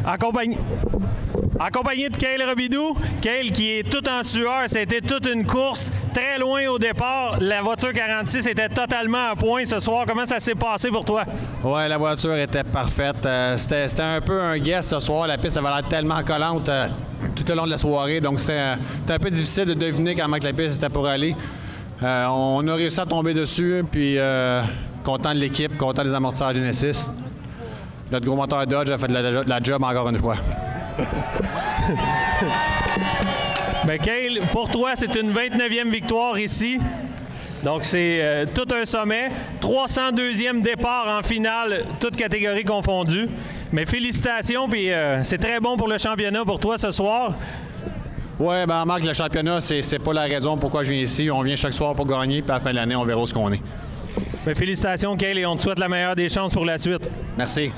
Accompagné de Cale Robidoux. Cale qui est tout en sueur. C'était toute une course. Très loin au départ. La voiture 46 était totalement à point ce soir. Comment ça s'est passé pour toi? Oui, la voiture était parfaite. C'était un peu un guess ce soir. La piste avait l'air tellement collante tout au long de la soirée. Donc, c'était un peu difficile de deviner comment que la piste était pour aller. On a réussi à tomber dessus. Puis, content de l'équipe, content des amortisseurs Genesis. Notre gros moteur Dodge a fait la job encore une fois. Ben Cale, pour toi, c'est une 29e victoire ici. Donc, c'est tout un sommet. 302e départ en finale, toutes catégories confondues. Mais félicitations, puis c'est très bon pour le championnat pour toi ce soir. Oui, ben Marc, le championnat, c'est pas la raison pourquoi je viens ici. On vient chaque soir pour gagner, puis à la fin de l'année, on verra où ce qu'on est. Ben, félicitations, Cale, et on te souhaite la meilleure des chances pour la suite. Merci.